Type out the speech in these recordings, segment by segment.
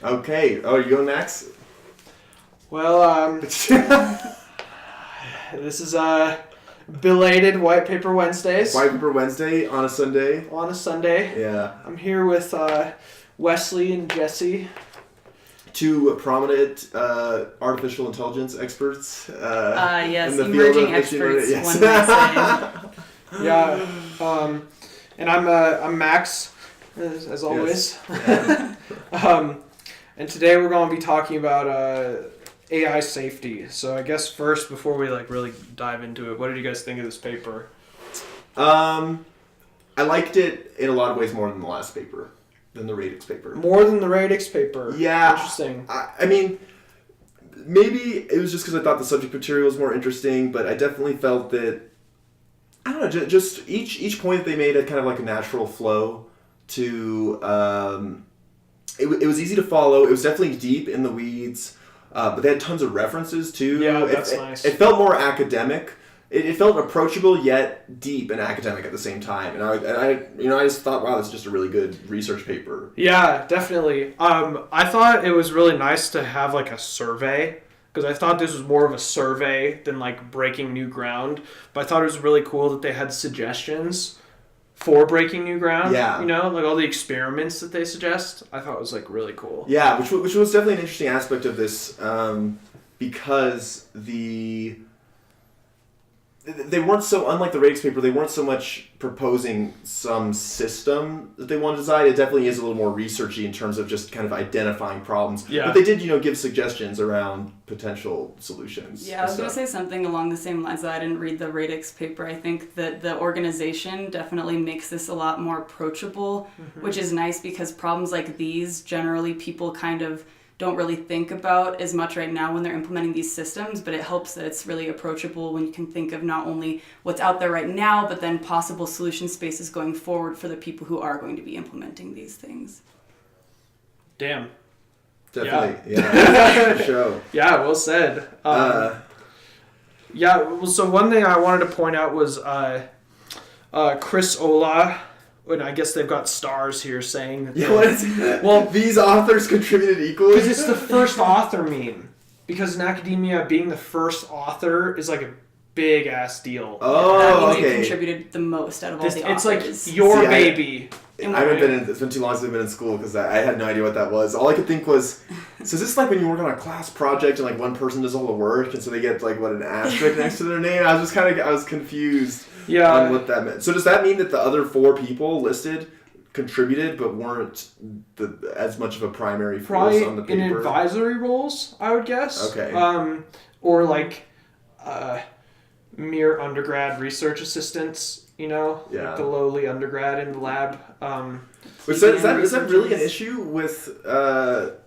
Okay. Oh, you going next? Well, this is belated Whitepaper Wednesdays. Whitepaper Wednesday on a Sunday. On a Sunday. Yeah. I'm here with Wesley and Jesse. Two prominent artificial intelligence experts. Yes, in the emerging field of experts, yes. one might say. Yeah. And I'm Max, as always. Yes. And today we're going to be talking about AI safety. So I guess first, before we really dive into it, what did you guys think of this paper? I liked it in a lot of ways more than the last paper, than the radix paper. More than the radix paper. Yeah. Interesting. I mean, maybe it was just because I thought the subject material was more interesting, but I definitely felt that, I don't know, just each point that they made had kind of like a natural flow to... It was easy to follow. It was definitely deep in the weeds, but they had tons of references too. Yeah, that's nice. It felt more academic. It felt approachable yet deep and academic at the same time. And I just thought, wow, this is just a really good research paper. Yeah, definitely. I thought it was really nice to have a survey, because I thought this was more of a survey than breaking new ground. But I thought it was really cool that they had suggestions for breaking new ground. Yeah. All the experiments that they suggest. I thought it was really cool. Yeah, which was definitely an interesting aspect of this, because they weren't so, unlike the radix paper, they weren't so much proposing some system that they wanted to design. It definitely is a little more researchy in terms of just kind of identifying problems. Yeah. But they did, give suggestions around potential solutions. Yeah, I was going to say something along the same lines that I didn't read the radix paper. I think that the organization definitely makes this a lot more approachable, which is nice because problems like these, generally people kind of don't really think about as much right now when they're implementing these systems, but it helps that it's really approachable when you can think of not only what's out there right now, but then possible solution spaces going forward for the people who are going to be implementing these things. Damn. Definitely, yeah. For sure. Yeah, well said. So one thing I wanted to point out was Chris Olah. And I guess they've got stars here saying that. Well, these authors contributed equally. Because it's the first author meme. Because in academia, being the first author is a big ass deal. Oh, that means okay. you contributed the most out of all the It's authors. your baby. It's been too long since I've been in school because I had no idea what that was. All I could think was, so is this when you work on a class project and one person does all the work and so they get an asterisk next to their name? I was confused. Yeah. On what that meant. So does that mean that the other 4 people listed contributed but weren't as much of a primary force on the paper? In advisory roles, I would guess. Okay. Or mere undergrad research assistants, Yeah. the lowly undergrad in the lab. Is that really an issue with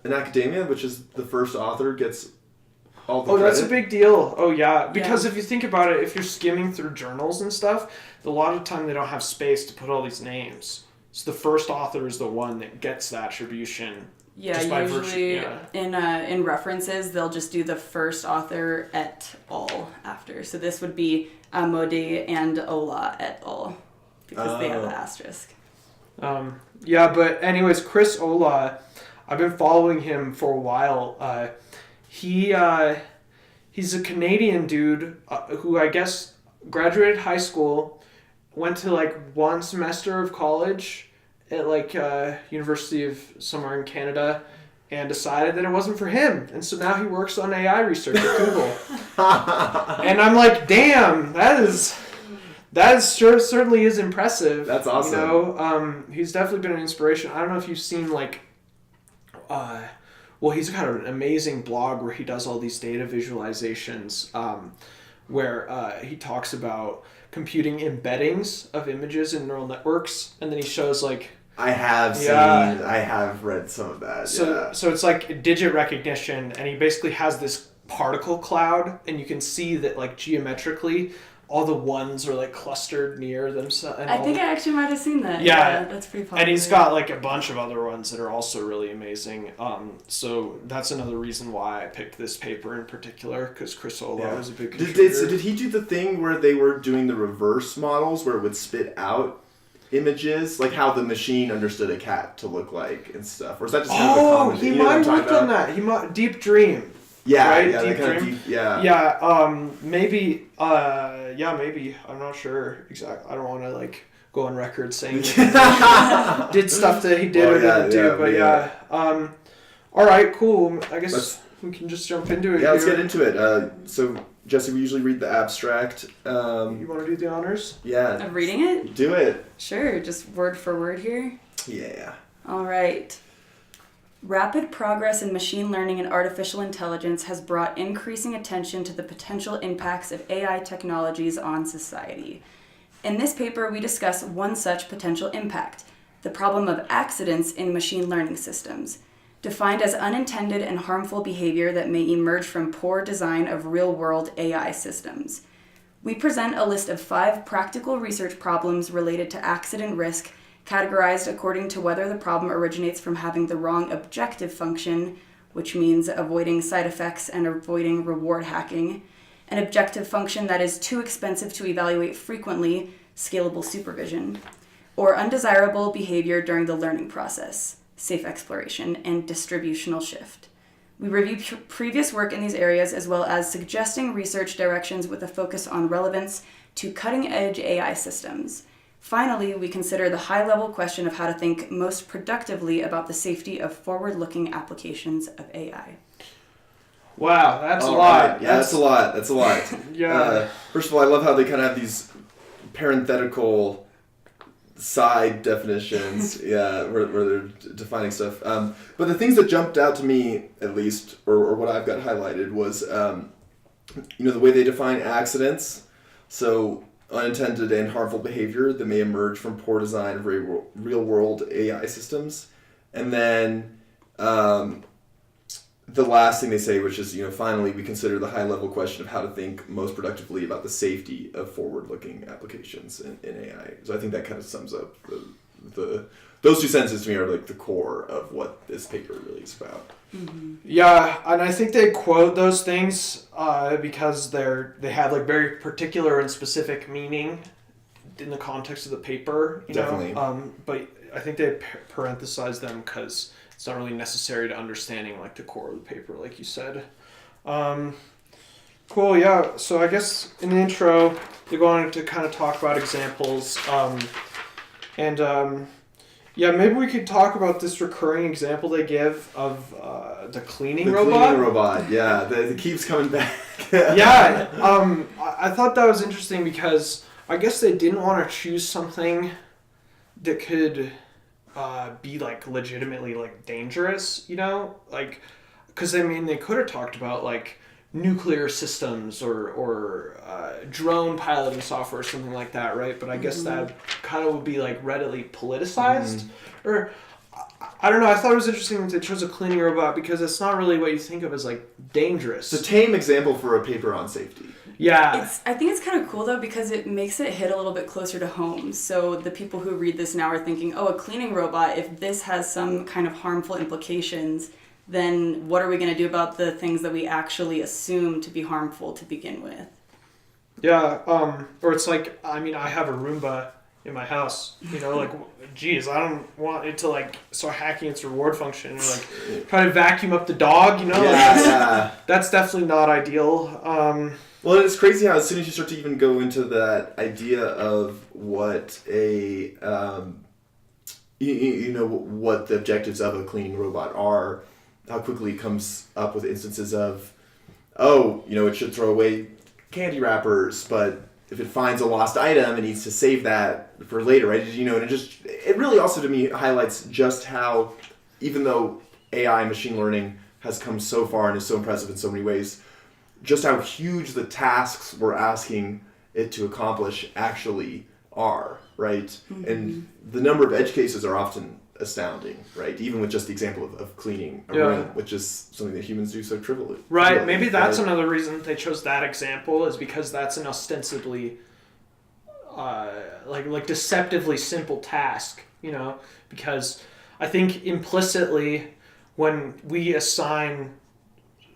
in academia, which is the first author gets all the credit? That's a big deal. Oh, yeah. Because if you think about it, if you're skimming through journals and stuff, a lot of the time they don't have space to put all these names. So the first author is the one that gets the attribution. Yeah, just by usually virtue, in references, they'll just do the first author et al. After. So this would be Modi and Ola et al. Because they have the asterisk. But anyways, Chris Olah, I've been following him for a while. He's a Canadian dude who I guess graduated high school, went to one semester of college at University of somewhere in Canada, and decided that it wasn't for him. And so now he works on AI research at Google. And I'm damn, that certainly is impressive. That's awesome. He's definitely been an inspiration. I don't know if you've seen he's got an amazing blog where he does all these data visualizations, where he talks about computing embeddings of images in neural networks, and then he shows I have read some of that. So it's digit recognition, and he basically has this particle cloud, and you can see that geometrically all the ones are clustered near themselves. I think I actually might have seen that. Yeah, that's pretty popular. And he's got a bunch of other ones that are also really amazing. So that's another reason why I picked this paper in particular, because Chris Olah was a big contributor. Did he do the thing where they were doing the reverse models where it would spit out images, like how the machine understood a cat to look like and stuff, or is that just kind of a Oh, common he thing? You know what might I'm have talking worked on about? that. He might Deep Dream. Yeah, Right? yeah, Deep that kind Dream? of deep, yeah. Yeah, maybe. Maybe. I'm not sure exactly. I don't want to like go on record saying that he did stuff that he did Well, or didn't do, yeah, but yeah. all right, cool. I guess Let's- we can just jump into it. Yeah, let's here. get into it. So, Jesse, we usually read the abstract. You want to do the honors? Yeah. Of reading it? Do it. Sure, just word for word here. Yeah. All right. Rapid progress in machine learning and artificial intelligence has brought increasing attention to the potential impacts of AI technologies on society. In this paper, we discuss one such potential impact, the problem of accidents in machine learning systems, defined as unintended and harmful behavior that may emerge from poor design of real-world AI systems. We present a list of 5 practical research problems related to accident risk, categorized according to whether the problem originates from having the wrong objective function, which means avoiding side effects and avoiding reward hacking, an objective function that is too expensive to evaluate frequently, scalable supervision, or undesirable behavior during the learning process, safe exploration, and distributional shift. We review previous work in these areas as well as suggesting research directions with a focus on relevance to cutting-edge AI systems. Finally, we consider the high-level question of how to think most productively about the safety of forward-looking applications of AI. Wow, that's a All lot. right. Yeah, that's a lot. That's a lot. Yeah. First of all, I love how they kind of have these parenthetical side definitions, yeah, where they're defining stuff. But the things that jumped out to me, at least, or what I've got highlighted, was, the way they define accidents. So, unintended and harmful behavior that may emerge from poor design of real-world AI systems. And then the last thing they say, which is, finally, we consider the high-level question of how to think most productively about the safety of forward-looking applications in AI. So I think that kind of sums up those 2 sentences to me are like the core of what this paper really is about. Mm-hmm. Yeah, and I think they quote those things because they have like very particular and specific meaning in the context of the paper. Definitely. But I think they parenthesize them because it's not really necessary to understanding like the core of the paper, like you said. Cool, yeah. So I guess in the intro, they go on to kind of talk about examples. Maybe we could talk about this recurring example they give of the cleaning robot. Cleaning robot, yeah. That keeps coming back. Yeah. I thought that was interesting because I guess they didn't want to choose something that could be like legitimately like dangerous, like because they could have talked about like nuclear systems or drone piloting software or something like that, right? But I guess that kind of would be like readily politicized, or I don't know. I thought it was interesting that they chose a cleaning robot because it's not really what you think of as like dangerous. It's a tame example for a paper on safety. Yeah. I think it's kind of cool though because it makes it hit a little bit closer to home. So the people who read this now are thinking, oh, a cleaning robot, if this has some kind of harmful implications, then what are we going to do about the things that we actually assume to be harmful to begin with? Yeah, or it's like, I have a Roomba in my house, like, geez, I don't want it to, like, start hacking its reward function or, like, try to vacuum up the dog, Yeah. That's definitely not ideal. Well, it's crazy how as soon as you start to even go into that idea of what a, what the objectives of a cleaning robot are, how quickly it comes up with instances of, it should throw away candy wrappers, but if it finds a lost item, it needs to save that for later, right? And it really also to me highlights just how, even though AI machine learning has come so far and is so impressive in so many ways, just how huge the tasks we're asking it to accomplish actually are, right? Mm-hmm. And the number of edge cases are often astounding, right? Even with just the example of cleaning a room, which is something that humans do so trivially. Right. Maybe that's another reason they chose that example is because that's an ostensibly like deceptively simple task, because I think implicitly when we assign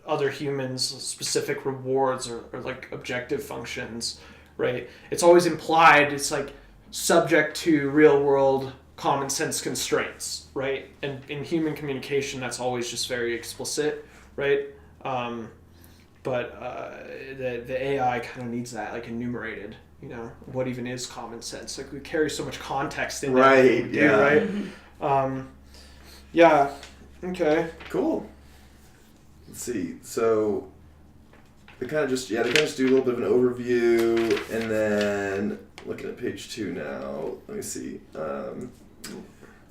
other humans specific rewards or like objective functions, right? It's always implied. It's like subject to real world common sense constraints, right? And in human communication, that's always just very explicit, right? But the AI kind of needs that, like, enumerated, you know, what even is common sense. Like, we carry so much context in Right, we do, right? Yeah, okay. Cool. Let's see. So they kind of just do a little bit of an overview, and then looking at page 2 now. Let me see. I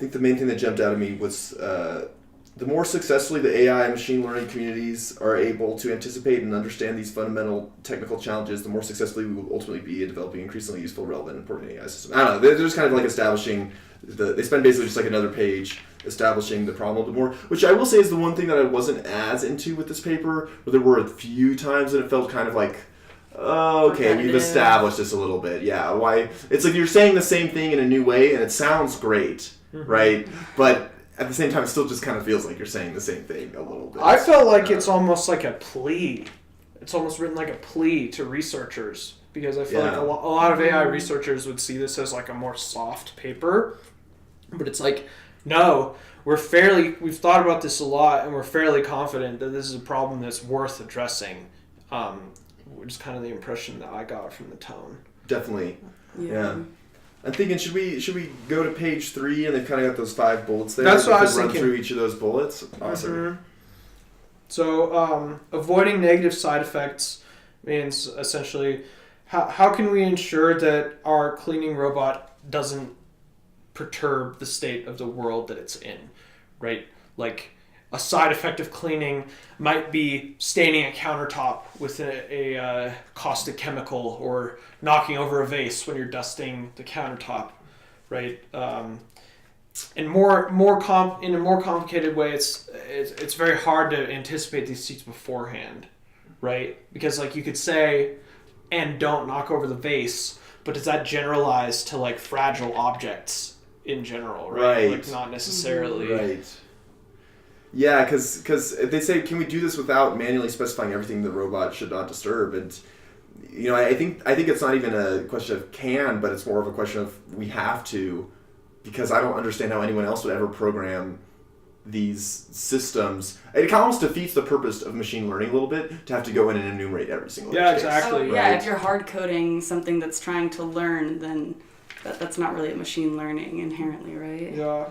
think the main thing that jumped out at me was the more successfully the AI and machine learning communities are able to anticipate and understand these fundamental technical challenges, the more successfully we will ultimately be in developing increasingly useful, relevant, and important AI systems. I don't know. They're just kind of like establishing they spend basically just like another page establishing the problem a bit more, which I will say is the one thing that I wasn't as into with this paper, where there were a few times that it felt kind of like, oh, okay, we've established this a little bit. Yeah, why? It's like you're saying the same thing in a new way, and it sounds great, right? But at the same time, it still just kind of feels like you're saying the same thing a little bit. I felt like it's almost like a plea. It's almost written like a plea to researchers, because I feel like a lot of AI researchers would see this as like a more soft paper, but it's like, no, we've thought about this a lot, and we're fairly confident that this is a problem that's worth addressing, which is kind of the impression that I got from the tone. Definitely. Yeah. I'm thinking, should we go to page 3, and they've kind of got those 5 bullets there? That's what I was run thinking. Through each of those bullets. Awesome. Mm-hmm. So, avoiding negative side effects means essentially, how can we ensure that our cleaning robot doesn't perturb the state of the world that it's in, right? Like, a side effect of cleaning might be staining a countertop with a caustic chemical, or knocking over a vase when you're dusting the countertop, right? In a more complicated way, it's very hard to anticipate these things beforehand, right? Because, like, you could say, and don't knock over the vase, but does that generalize to, like, fragile objects in general, right? Like, not necessarily. Right. Yeah, because they say, can we do this without manually specifying everything the robot should not disturb? And, you know, I think it's not even a question of can, but it's more of a question of we have to, because I don't understand how anyone else would ever program these systems. It almost defeats the purpose of machine learning a little bit to have to go in and enumerate every single Yeah, case. exactly. Oh, yeah, if you're hard coding something that's trying to learn, then that's not really a machine learning inherently, right? Yeah.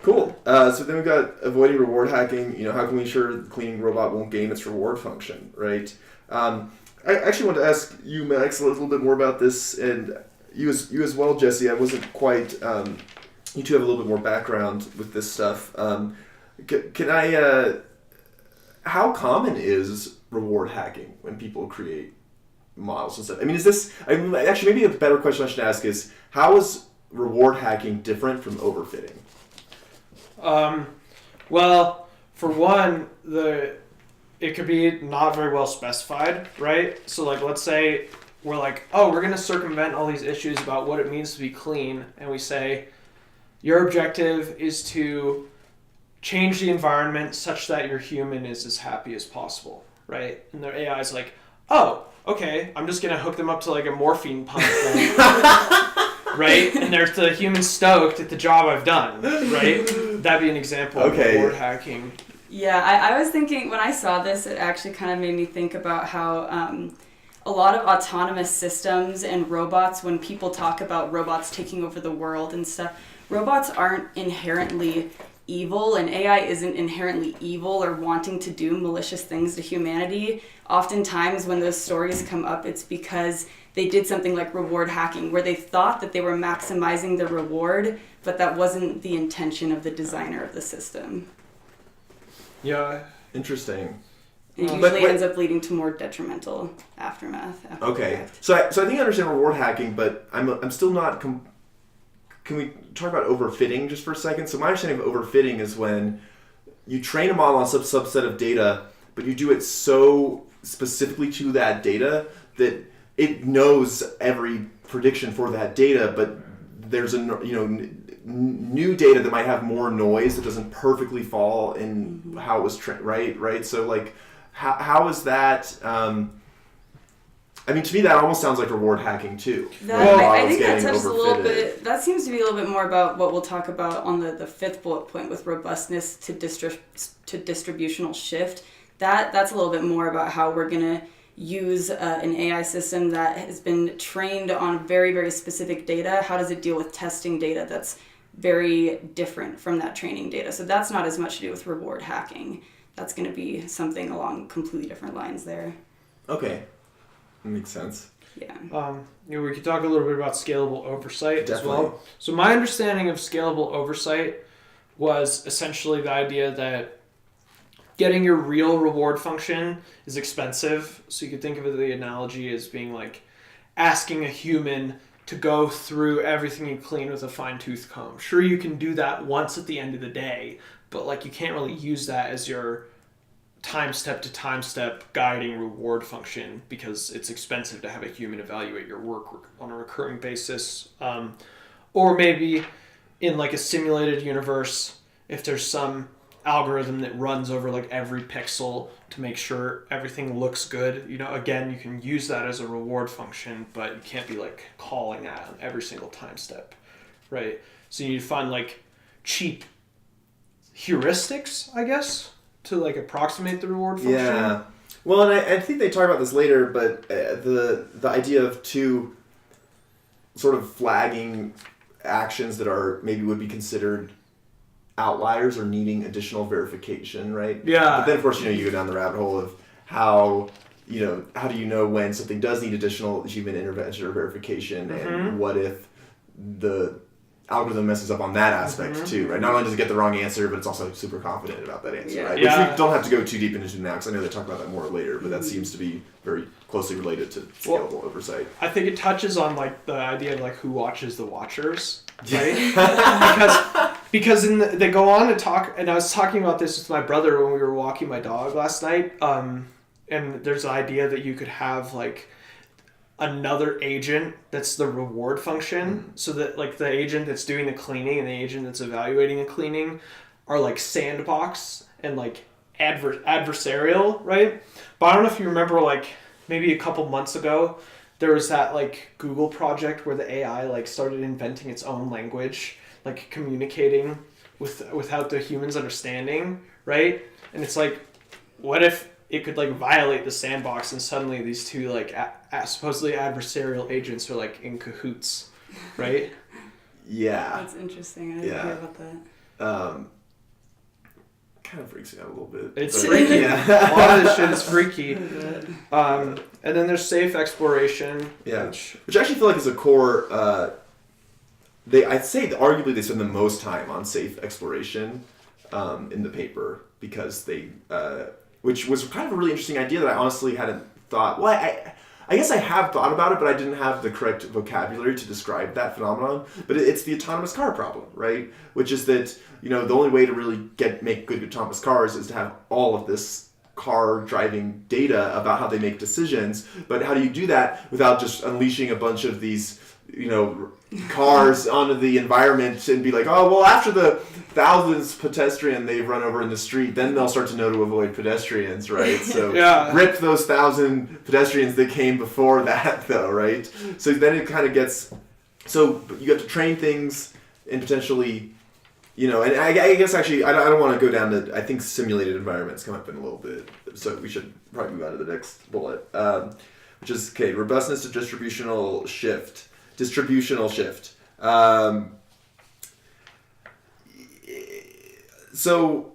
Cool. So then we've got avoiding reward hacking. You know, how can we ensure the cleaning robot won't game its reward function, right? I actually want to ask you, Max, a little bit more about this, and you as well, Jesse. I wasn't quite. You two have a little bit more background with this stuff. Can I? How common is reward hacking when people create models and stuff? I mean, is this? Actually, maybe a better question I should ask is, how is reward hacking different from overfitting? Well, for one, it could be not very well specified, right? So, like, let's say we're like, oh, we're going to circumvent all these issues about what it means to be clean, and we say, your objective is to change the environment such that your human is as happy as possible, right? And their AI is like, oh, okay, I'm just going to hook them up to, like, a morphine pump thing. Right? And there's the human stoked at the job I've done, right? That'd be an example of reward hacking. Yeah, I was thinking, when I saw this, it actually kind of made me think about how a lot of autonomous systems and robots, when people talk about robots taking over the world and stuff, robots aren't inherently evil, and AI isn't inherently evil or wanting to do malicious things to humanity. Oftentimes when those stories come up, it's because they did something like reward hacking, where they thought that they were maximizing the reward, but that wasn't the intention of the designer of the system. Yeah. Interesting. It usually ends up leading to more detrimental aftermath. Okay. So I think I understand reward hacking, but I'm still not... Can we talk about overfitting just for a second? So my understanding of overfitting is when you train a model on some subset of data, but you do it so specifically to that data that it knows every prediction for that data, but there's new data that might have more noise that doesn't perfectly fall in how it was trained, right? So, like, how is that? I mean, to me, that almost sounds like reward hacking too. I think that touches a little bit. That seems to be a little bit more about what we'll talk about on the fifth bullet point with robustness to distributional shift. That's a little bit more about how we're gonna use an AI system that has been trained on very, very specific data. How does it deal with testing data that's very different from that training data? So that's not as much to do with reward hacking. That's going to be something along completely different lines there. Okay. That makes sense. Yeah. We could talk a little bit about scalable oversight Definitely. as well. So my understanding of scalable oversight was essentially the idea that getting your real reward function is expensive. So you could think of it, the analogy as being like asking a human to go through everything you clean with a fine-tooth comb. Sure, you can do that once at the end of the day, but like you can't really use that as your time step to time step guiding reward function because it's expensive to have a human evaluate your work on a recurring basis. Or maybe in like a simulated universe, if there's some algorithm that runs over like every pixel to make sure everything looks good, again, you can use that as a reward function, but you can't be like calling that on every single time step, right? So you need to find like cheap heuristics, I guess, to like approximate the reward function. Yeah. Well, and I think they talk about this later, but the idea of two sort of flagging actions that are maybe would be considered outliers or needing additional verification, right? Yeah. But then, of course, you go down the rabbit hole of how do you know when something does need additional human intervention or verification, and what if the algorithm messes up on that aspect too, right? Not only does it get the wrong answer, but it's also super confident about that answer, right? Yeah. Which we don't have to go too deep into now, because I know they talk about that more later, but that seems to be very closely related to scalable oversight. I think it touches on like the idea of like who watches the watchers, right? because they go on to talk, and I was talking about this with my brother when we were walking my dog last night, and there's the idea that you could have like another agent that's the reward function, so that like the agent that's doing the cleaning and the agent that's evaluating the cleaning are like sandbox and like adversarial, right? But I don't know if you remember, like maybe a couple months ago, there was that like Google project where the AI like started inventing its own language, like communicating without the humans understanding, right? And it's like, what if it could like violate the sandbox and suddenly these two like supposedly adversarial agents are like in cahoots, right? Yeah. That's interesting. I didn't hear about that. Kind of freaks me out a little bit. It's freaky. Yeah. A lot of this shit is freaky. And then there's safe exploration. Yeah. Which I actually feel like is a core. I'd say that arguably they spend the most time on safe exploration in the paper, because they, which was kind of a really interesting idea that I honestly hadn't thought. Well, I guess I have thought about it, but I didn't have the correct vocabulary to describe that phenomenon. But it's the autonomous car problem, right? Which is that, the only way to really make good autonomous cars is to have all of this car driving data about how they make decisions. But how do you do that without just unleashing a bunch of these, cars onto the environment and be like, oh, well, after the 1,000th pedestrian they've run over in the street, then they'll start to know to avoid pedestrians, right? So rip those 1,000 pedestrians that came before that, though, right? So then it kind of gets, so you have to train things in potentially, and I guess actually, I don't want to go down to, I think simulated environments come up in a little bit, so we should probably move on to the next bullet, which is, robustness to distributional shift. So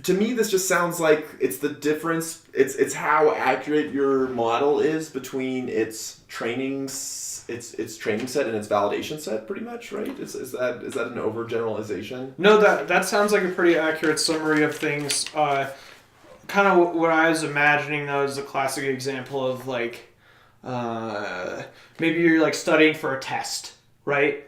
to me, this just sounds like it's the difference. It's how accurate your model is between its training set and its validation set, pretty much, right? Is that an overgeneralization? No, that sounds like a pretty accurate summary of things. Kind of what I was imagining, though, is a classic example of like, maybe you're like studying for a test, right?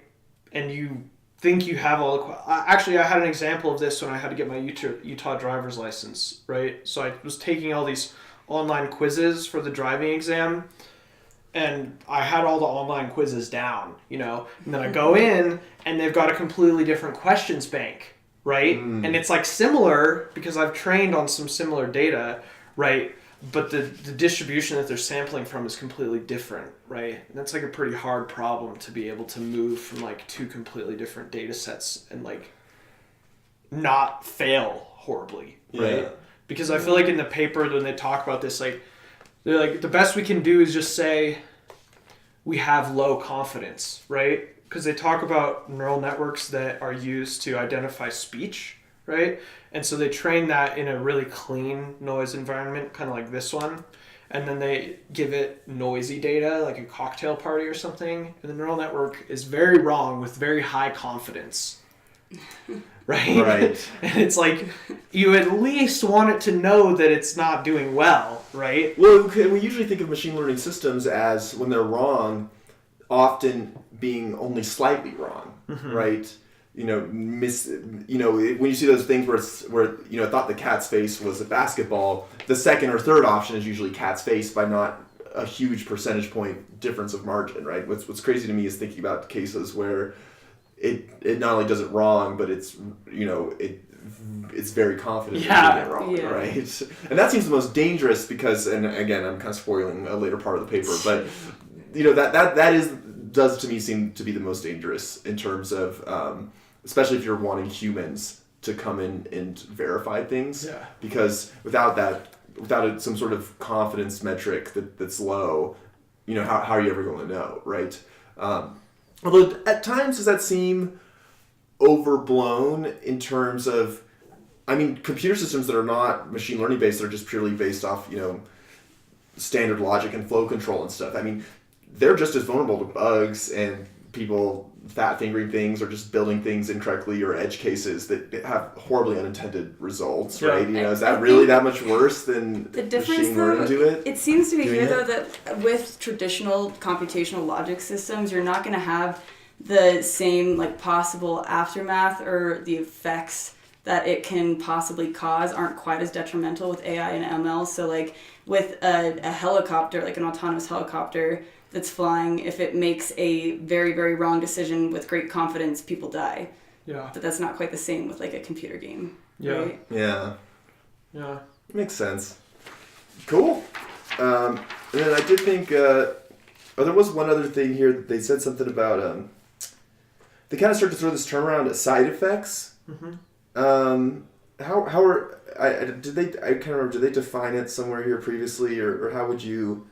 And you think you have all the... Actually, I had an example of this when I had to get my Utah driver's license, right? So I was taking all these online quizzes for the driving exam, and I had all the online quizzes down, and then I go in, and they've got a completely different questions bank, right? And it's like similar, because I've trained on some similar data, right? but the distribution that they're sampling from is completely different, right? And that's like a pretty hard problem to be able to move from like two completely different data sets and like not fail horribly, right? Yeah. Because I feel like in the paper when they talk about this, like they're like the best we can do is just say we have low confidence, right? Because they talk about neural networks that are used to identify speech, right? And so they train that in a really clean noise environment, kind of like this one. And then they give it noisy data, like a cocktail party or something. And the neural network is very wrong with very high confidence. Right? Right. And it's like, you at least want it to know that it's not doing well, right? Well, we usually think of machine learning systems as, when they're wrong, often being only slightly wrong, right? When you see those things where it thought the cat's face was a basketball, the second or third option is usually cat's face by not a huge percentage point difference of margin, right? What's crazy to me is thinking about cases where it not only does it wrong, but it's very confident in doing it wrong, right? And that seems the most dangerous because, and again, I'm kind of spoiling a later part of the paper, but does to me seem to be the most dangerous in terms of, especially if you're wanting humans to come in and verify things, because without some sort of confidence metric that's low, how are you ever going to know, right? Although at times does that seem overblown in terms of, computer systems that are not machine learning based, that are just purely based off, standard logic and flow control and stuff. They're just as vulnerable to bugs and people fat fingering things or just building things incorrectly or edge cases that have horribly unintended results, right? Is that really that much worse than the difference, machine learning do it? It seems to be here, though, that with traditional computational logic systems, you're not going to have the same possible aftermath, or the effects that it can possibly cause aren't quite as detrimental with AI and ML. So with a helicopter, like an autonomous helicopter that's flying, if it makes a very, very wrong decision with great confidence, people die. Yeah. But that's not quite the same with a computer game. Yeah. Right? Yeah. Yeah. Makes sense. Cool. And then I did think, there was one other thing here that they said something about, they kind of start to throw this term around side effects. Mm-hmm. How are, I can't remember, did they define it somewhere here previously, or how would you,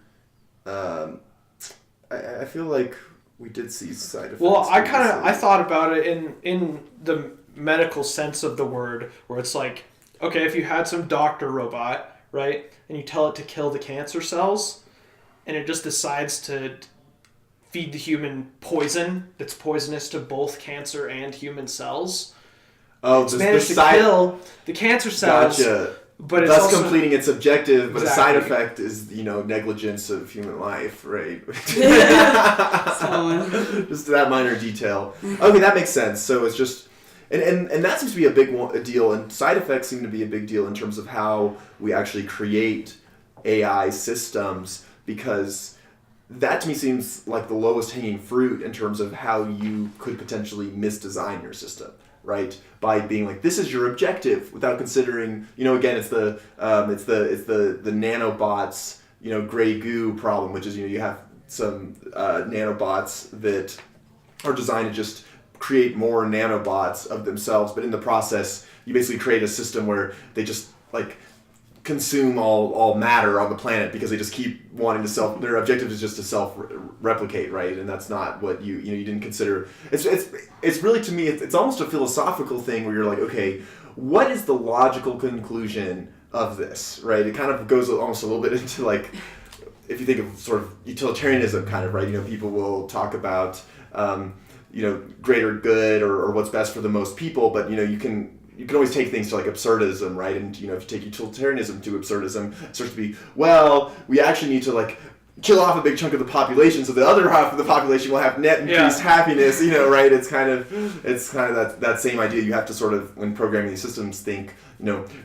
I feel like we did see side effects. Well, I thought about it in the medical sense of the word, where it's like, okay, if you had some doctor robot, right, and you tell it to kill the cancer cells, and it just decides to feed the human poison that's poisonous to both cancer and human cells. Oh, it's managed to kill the cancer cells. Gotcha. But thus also completing its objective, but exactly. a side effect is, negligence of human life, right? Just that minor detail. Okay, that makes sense. So it's just, and that seems to be a deal, and side effects seem to be a big deal in terms of how we actually create AI systems, because that to me seems like the lowest hanging fruit in terms of how you could potentially misdesign your system. Right, by being like, this is your objective, without considering, again, it's the nanobots, gray goo problem, which is, you have some nanobots that are designed to just create more nanobots of themselves, but in the process, you basically create a system where they just consume all matter on the planet because they just keep wanting to their objective is just to self-replicate, right? And that's not what you didn't consider. It's really, to me, it's almost a philosophical thing where you're like, okay, what is the logical conclusion of this, right? It kind of goes almost a little bit into if you think of sort of utilitarianism kind of, right? People will talk about, greater good or what's best for the most people, but, you can always take things to absurdism, right? And if you take utilitarianism to absurdism, it starts to be, well, we actually need to kill off a big chunk of the population so the other half of the population will have net increased happiness, right? It's kind of that same idea. You have to sort of, when programming these systems, think,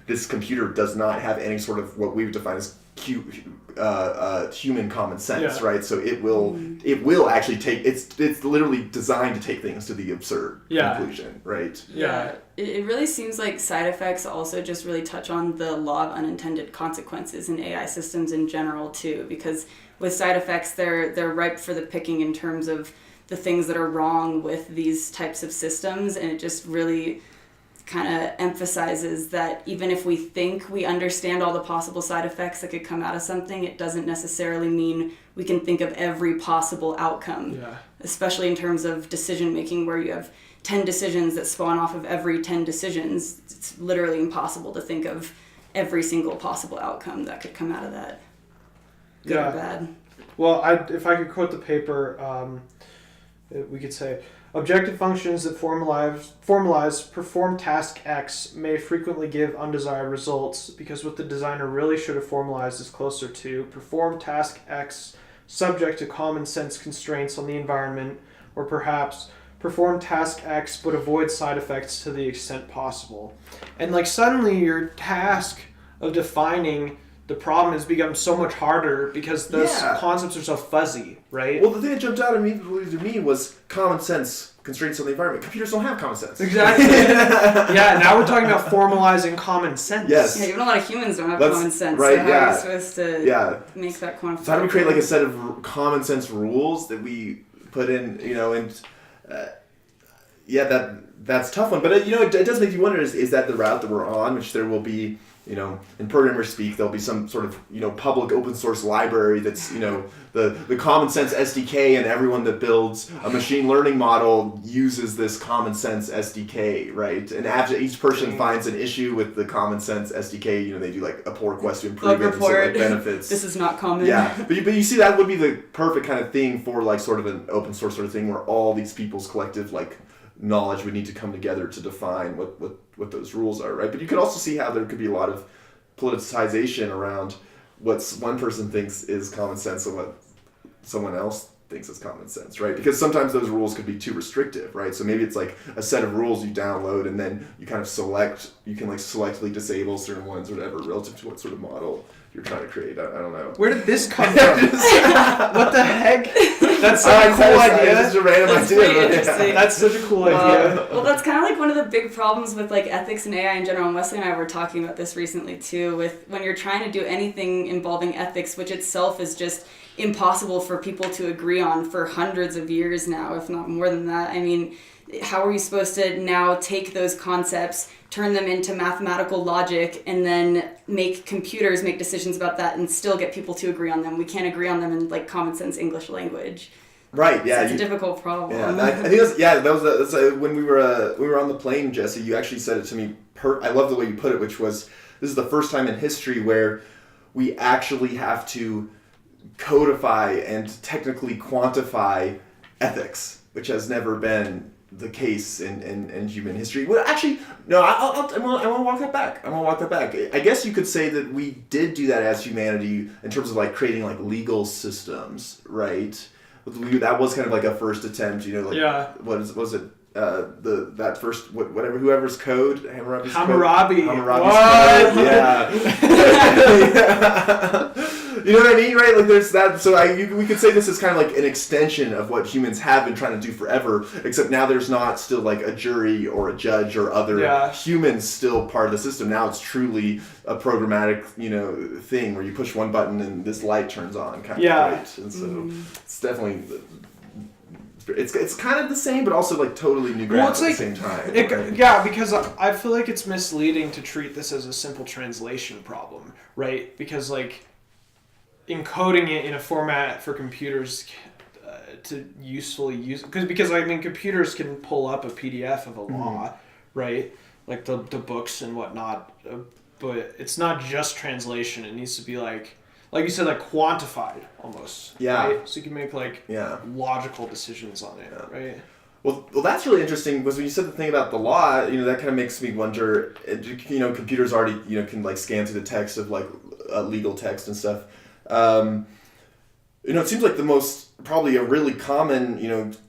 this computer does not have any sort of what we would define as human common sense, right? So it will actually take it's literally designed to take things to the absurd conclusion, right? Yeah. It really seems like side effects also just really touch on the law of unintended consequences in AI systems in general too, because with side effects they're ripe for the picking in terms of the things that are wrong with these types of systems, and it just really kind of emphasizes that even if we think we understand all the possible side effects that could come out of something, it doesn't necessarily mean we can think of every possible outcome, especially in terms of decision making where you have 10 decisions that spawn off of every 10 decisions. It's literally impossible to think of every single possible outcome that could come out of that, good or bad. Well, if I could quote the paper, we could say, objective functions that formalize perform task X may frequently give undesired results because what the designer really should have formalized is closer to perform task X subject to common sense constraints on the environment, or perhaps perform task X but avoid side effects to the extent possible. And like suddenly your task of defining the problem has become so much harder because those concepts are so fuzzy, right? Well, the thing that jumped out immediately to me was common sense constraints on the environment. Computers don't have common sense. Exactly. Now we're talking about formalizing common sense. Yes. Yeah, even a lot of humans don't have common sense. Right, so how are you supposed to make that quantifiable? So how do we create like a set of common sense rules that we put in, that's a tough one. But it does make you wonder, is that the route that we're on, which there will be, in programmer speak, there'll be some sort of, public open source library that's, the common sense SDK, and everyone that builds a machine learning model uses this common sense SDK, right? And after each person finds an issue with the common sense SDK, they do like a pull request to improve it, so like benefits. This is not common. Yeah, but you see that would be the perfect kind of thing for like sort of an open source sort of thing where all these people's collective like knowledge would need to come together to define what those rules are, right? But you could also see how there could be a lot of politicization around what one person thinks is common sense and what someone else thinks is common sense, right? Because sometimes those rules could be too restrictive, right? So maybe it's like a set of rules you download and then you kind of you can like selectively disable certain ones or whatever relative to what sort of model you're trying to create. I don't know. Where did this come from? What the heck? That's such a cool idea. It's just a random idea. That's such a cool idea. Well, that's kind of like one of the big problems with like ethics and AI in general. And Wesley and I were talking about this recently too, with when you're trying to do anything involving ethics, which itself is just impossible for people to agree on for hundreds of years now, if not more than that. I mean, how are we supposed to now take those concepts, turn them into mathematical logic, and then make computers make decisions about that and still get people to agree on them? We can't agree on them in like common sense English language. Right. Yeah. So it's a difficult problem. Yeah. I think that's when we were on the plane, Jesse. You actually said it to me. I love the way you put it, which was this is the first time in history where we actually have to codify and technically quantify ethics, which has never been the case in human history. Well, actually, no. I want to walk that back. I guess you could say that we did do that as humanity in terms of like creating like legal systems, right? That was kind of like a first attempt, What was it? That first whoever's code Hammurabi's Hammurabi. Code. Yeah. You know what I mean, right? Like there's that. So we could say this is kind of like an extension of what humans have been trying to do forever, except now there's not still like a jury or a judge or other humans still part of the system. Now it's truly a programmatic, thing where you push one button and this light turns on, kind of, right? And so it's definitely. It's kind of the same, but also like totally new ground at the same time. Right? Yeah, because I feel like it's misleading to treat this as a simple translation problem, right? Because like encoding it in a format for computers to usefully use, because I mean computers can pull up a PDF of a law, right? Like the books and whatnot, but it's not just translation. It needs to be like you said, like quantified almost. Yeah. Right? So you can make logical decisions on it, right? Well, that's really interesting because when you said the thing about the law, that kind of makes me wonder. Computers already can like scan through the text of like legal text and stuff. It seems like the most probably a really common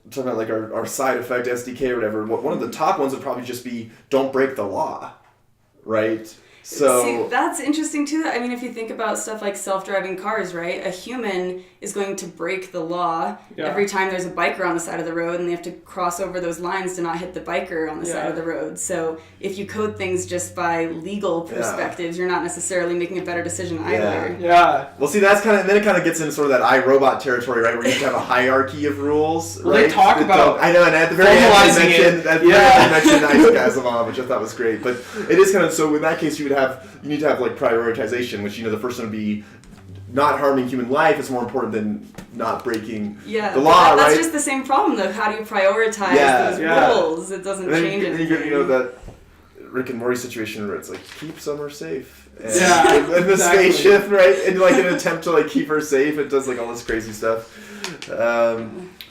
talking about like our side effect SDK or whatever. One of the top ones would probably just be don't break the law. right? So See, that's interesting too. I mean, if you think about stuff like self-driving cars, right? A human is going to break the law every time there's a biker on the side of the road, and they have to cross over those lines to not hit the biker on the side of the road. So if you code things just by legal perspectives, you're not necessarily making a better decision either. Yeah. Well, see, that's then it kind of gets into sort of that iRobot territory, right? Where you have to have a hierarchy of rules, Well, right? they talk about I know, and at the very end, they mentioned Isaac which I thought was great. But it is kind of, so in that case, you need to have like prioritization, which, the first one would be not harming human life is more important than not breaking the law, that's right? just the same problem, though. How do you prioritize those rules? It doesn't change anything. That Rick and Morty situation where it's like, keep Summer safe. And, and the spaceship, right? And like an attempt to like keep her safe, it does like all this crazy stuff.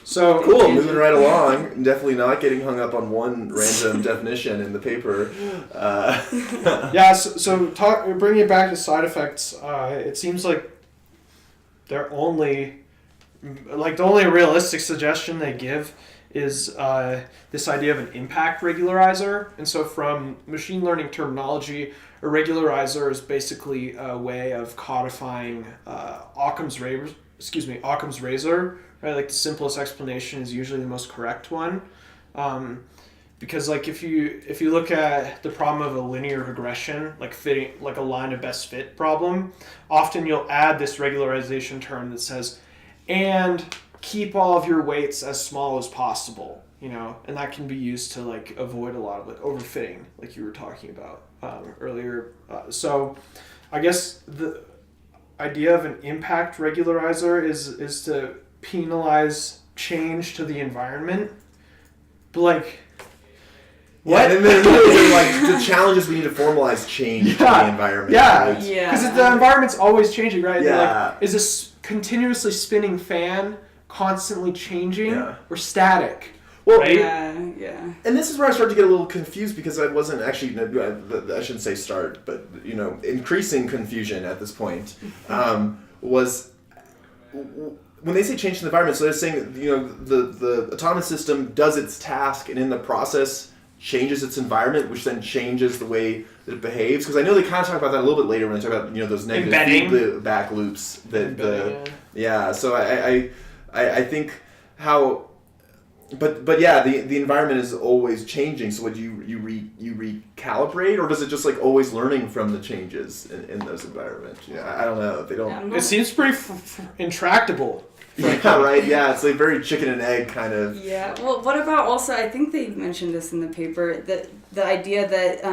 So cool, moving right along. Definitely not getting hung up on one random definition in the paper. So bringing it back to side effects, it seems like they're only, the only realistic suggestion they give is this idea of an impact regularizer. And so from machine learning terminology, a regularizer is basically a way of codifying Occam's razor, right? Like the simplest explanation is usually the most correct one. Because like if you look at the problem of a linear regression, like fitting like a line of best fit problem, often you'll add this regularization term that says, and keep all of your weights as small as possible, and that can be used to like avoid a lot of like overfitting, like you were talking about earlier. So I guess the idea of an impact regularizer is to penalize change to the environment, but like what? And then like the challenge is we need to formalize change to the environment. Because the environment's always changing, right? Yeah. Like, is this continuously spinning fan constantly changing or static? Well, right? Yeah. And this is where I started to get a little confused because I wasn't actually, I shouldn't say start, but, increasing confusion at this point was when they say change in the environment, so they're saying, the autonomous system does its task and in the process changes its environment, which then changes the way that it behaves. Because I know they kind of talk about that a little bit later when they talk about, those negative feedback loops. So I think how... But yeah, the environment is always changing. So would you recalibrate, or does it just like always learning from the changes in those environments? Yeah, I don't know. They don't. It seems pretty intractable. Yeah, right. Yeah, it's like very chicken and egg kind of. Yeah. Well, what about also? I think they mentioned this in the paper, that the idea that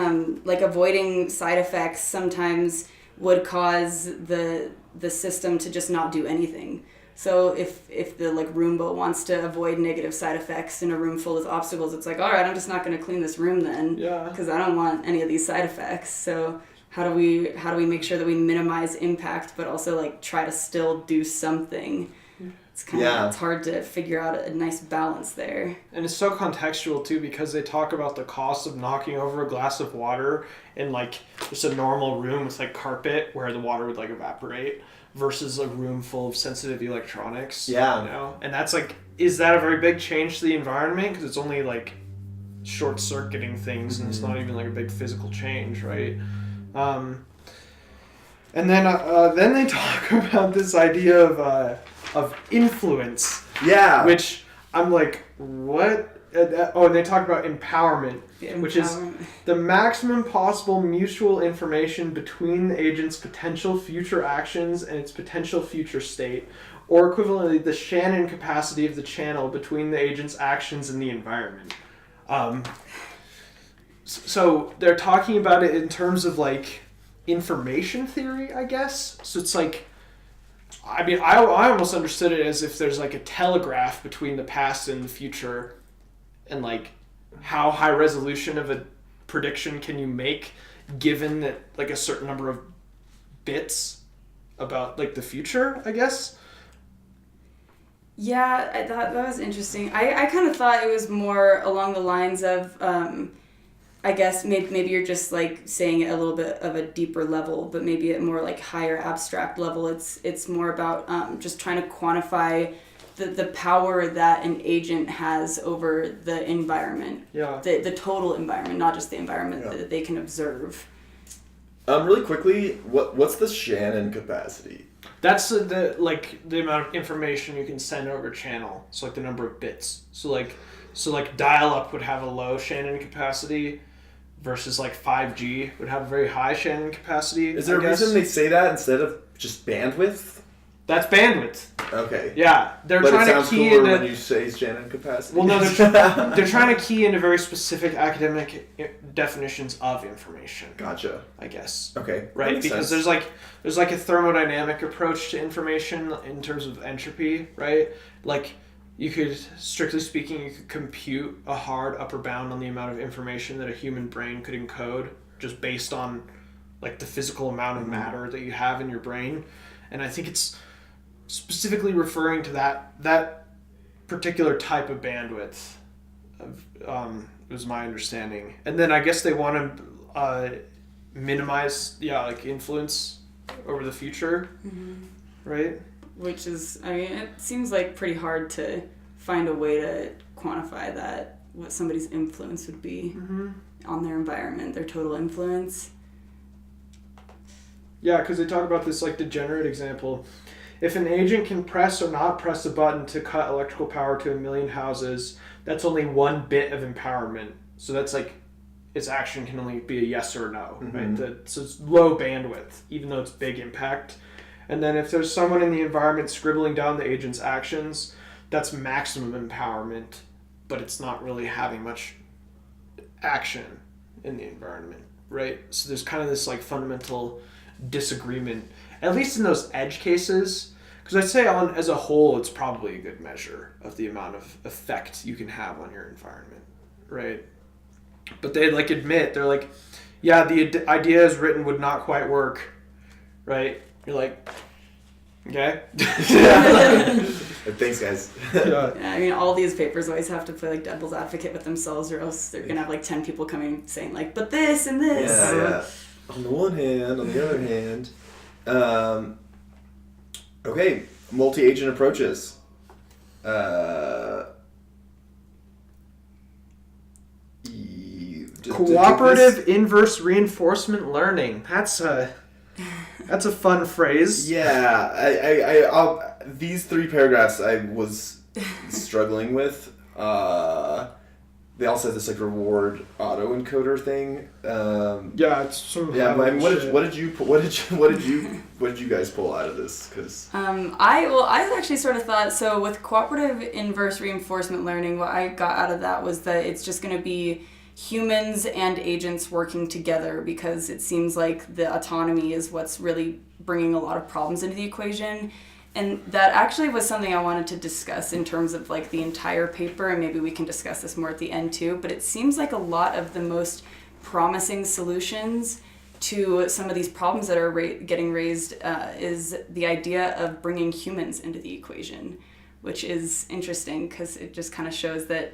like avoiding side effects sometimes would cause the system to just not do anything. So if the like Roomba wants to avoid negative side effects in a room full of obstacles, it's like, all right, I'm just not going to clean this room then, because I don't want any of these side effects. So how do we make sure that we minimize impact, but also like try to still do something? It's kind of it's hard to figure out a nice balance there. And it's so contextual too, because they talk about the cost of knocking over a glass of water in like just a normal room with like carpet where the water would like evaporate, versus a room full of sensitive electronics. And that's like, is that a very big change to the environment? Because it's only like short-circuiting things, and it's not even like a big physical change, right? And then they talk about this idea of influence. Yeah. Which I'm like, what? And they talk about empowerment, which is the maximum possible mutual information between the agent's potential future actions and its potential future state, or equivalently, the Shannon capacity of the channel between the agent's actions and the environment. So they're talking about it in terms of like information theory, I guess. So it's like, I mean, I almost understood it as if there's like a telegraph between the past and the future. And like, how high resolution of a prediction can you make, given that like a certain number of bits about like the future, I guess? Yeah, I thought that was interesting. I kind of thought it was more along the lines of, I guess maybe you're just like saying it a little bit of a deeper level, but maybe at more like higher abstract level. It's more about just trying to quantify the power that an agent has over the environment, the total environment, not just the environment that they can observe. Really quickly, what's the Shannon capacity? That's the amount of information you can send over channel. So like the number of bits. So like dial-up would have a low Shannon capacity versus like 5G would have a very high Shannon capacity. Is there a reason they say that instead of just bandwidth? That's bandwidth. Okay. Yeah, they're but trying it sounds to key cooler into. when you say Shannon capacity. Well, no, they're trying to key into very specific academic definitions of information. Gotcha. I guess. Okay. Right, because there's like a thermodynamic approach to information in terms of entropy, right? Like you could, strictly speaking, you could compute a hard upper bound on the amount of information that a human brain could encode just based on like the physical amount of matter that you have in your brain, and I think it's specifically referring to that particular type of bandwidth. Was my understanding, and then I guess they want to minimize like influence over the future, right? Which is, I mean, it seems like pretty hard to find a way to quantify that, what somebody's influence would be on their environment, their total influence. Yeah, because they talk about this like degenerate example. If an agent can press or not press a button to cut electrical power to 1 million houses, that's only 1 bit of empowerment. So that's like, its action can only be a yes or a no, right? So it's low bandwidth, even though it's big impact. And then if there's someone in the environment scribbling down the agent's actions, that's maximum empowerment, but it's not really having much action in the environment, right? So there's kind of this like fundamental disagreement, at least in those edge cases, because I'd say as a whole, it's probably a good measure of the amount of effect you can have on your environment, right? But they like admit, they're like, yeah, the idea as written would not quite work, right? You're like, okay. Thanks, guys. Yeah, I mean, all these papers always have to play like devil's advocate with themselves, or else they're gonna have like 10 people coming saying like, but this and this. Yeah. On the one hand, on the other hand, okay, multi-agent approaches. Cooperative inverse reinforcement learning. That's a fun phrase. Yeah, I'll these 3 paragraphs I was struggling with. They also have this like reward autoencoder thing. Yeah, it's some. Yeah, I mean, what did you guys pull out of this? Because I actually sort of thought, so with cooperative inverse reinforcement learning, what I got out of that was that it's just going to be humans and agents working together, because it seems like the autonomy is what's really bringing a lot of problems into the equation. And that actually was something I wanted to discuss in terms of like the entire paper, and maybe we can discuss this more at the end too, but it seems like a lot of the most promising solutions to some of these problems that are getting raised is the idea of bringing humans into the equation, which is interesting because it just kind of shows that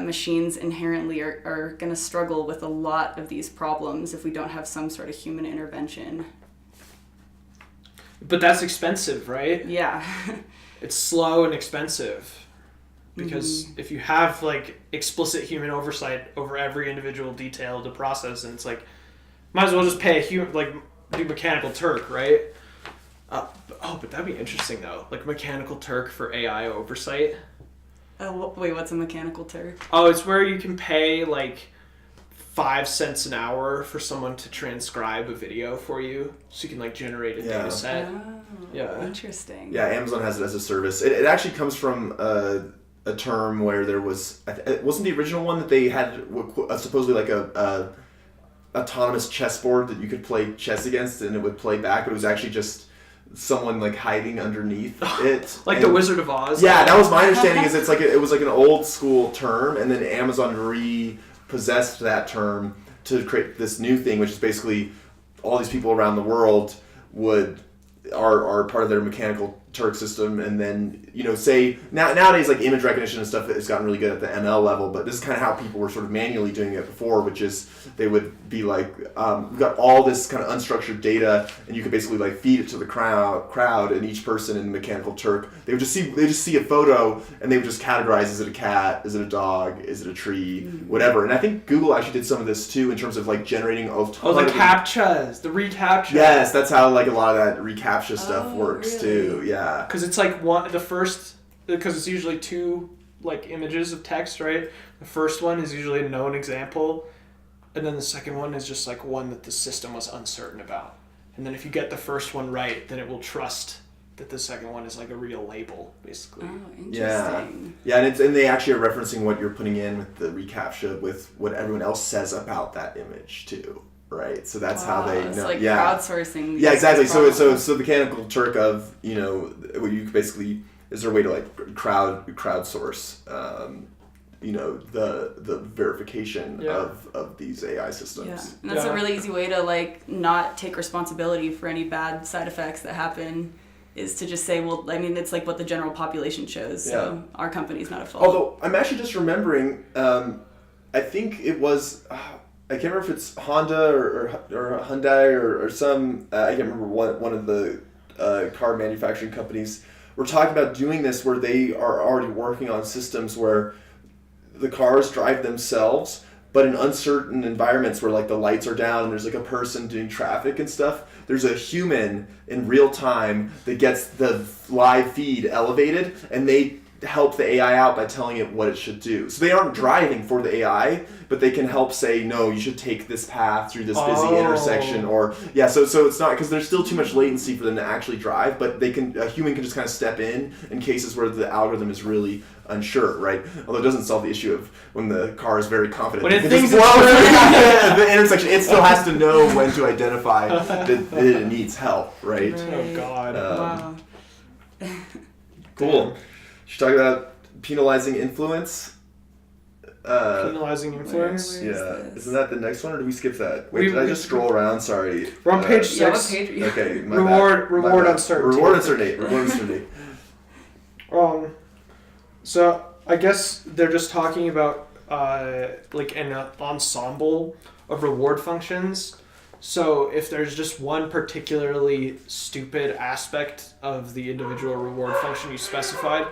machines inherently are going to struggle with a lot of these problems if we don't have some sort of human intervention. But that's expensive, right? Yeah. It's slow and expensive. Because if you have like explicit human oversight over every individual detail of the process, and it's like, might as well just pay a human, like do Mechanical Turk, right? But that'd be interesting though. Like Mechanical Turk for AI oversight. Wait, what's a Mechanical Turk? Oh, it's where you can pay like 5 cents an hour for someone to transcribe a video for you, so you can like generate a data set. Oh, yeah, interesting. Yeah, Amazon has it as a service. It actually comes from a term where there was, it wasn't the original one that they had supposedly like a autonomous chessboard that you could play chess against and it would play back, but it was actually just someone like hiding underneath it, like the Wizard of Oz. Yeah, that was my understanding. Is it was like an old school term, and then Amazon repossessed that term to create this new thing, which is basically all these people around the world are part of their Mechanical Turk system, and then say nowadays like image recognition and stuff has gotten really good at the ML level, but this is kind of how people were sort of manually doing it before, which is they would be like, we've got all this kind of unstructured data, and you could basically like feed it to the crowd, and each person in the Mechanical Turk, they just see a photo, and they would just categorize: is it a cat, is it a dog, is it a tree, whatever. And I think Google actually did some of this too in terms of like generating the CAPTCHAs, the reCAPTCHA. Yes, that's how like a lot of that reCAPTCHA stuff works too. Yeah. Because it's like because it's usually two like images of text, right? The first one is usually a known example, and then the second one is just like one that the system was uncertain about. And then if you get the first one right, then it will trust that the second one is like a real label, basically. Oh, interesting. Yeah, and they actually are referencing what you're putting in with the reCAPTCHA with what everyone else says about that image too. Right, so that's how they know. It's like crowdsouring. Yeah, exactly. So the Mechanical Turk of what you basically is there a way to like crowdsource the verification of these AI systems. Yeah, and that's a really easy way to like not take responsibility for any bad side effects that happen. Is to just say, well, I mean, it's like what the general population shows. So our company's not at fault. Although I'm actually just remembering, I think it was. I can't remember if it's Honda or Hyundai or some. I can't remember one of the car manufacturing companies. We're talking about doing this where they are already working on systems where the cars drive themselves, but in uncertain environments where like the lights are down and there's like a person doing traffic and stuff, there's a human in real time that gets the live feed elevated, and they help the AI out by telling it what it should do. So they aren't driving for the AI, but they can help say, no, you should take this path through this busy intersection, or so it's not, because there's still too much latency for them to actually drive, but a human can just kind of step in cases where the algorithm is really unsure, right? Although it doesn't solve the issue of when the car is very confident. When it thinks it's the intersection, it still has to know when to identify that it needs help, right? Oh God. Wow. Cool. Should we talk about penalizing influence? Penalizing influence? Isn't that the next one, or did we skip that? Wait, did I just scroll around? Sorry. We're on page 6. Yeah, what page are you? Okay, Reward uncertainty. Reward uncertainty. So I guess they're just talking about like an ensemble of reward functions. So if there's just one particularly stupid aspect of the individual reward function you specified.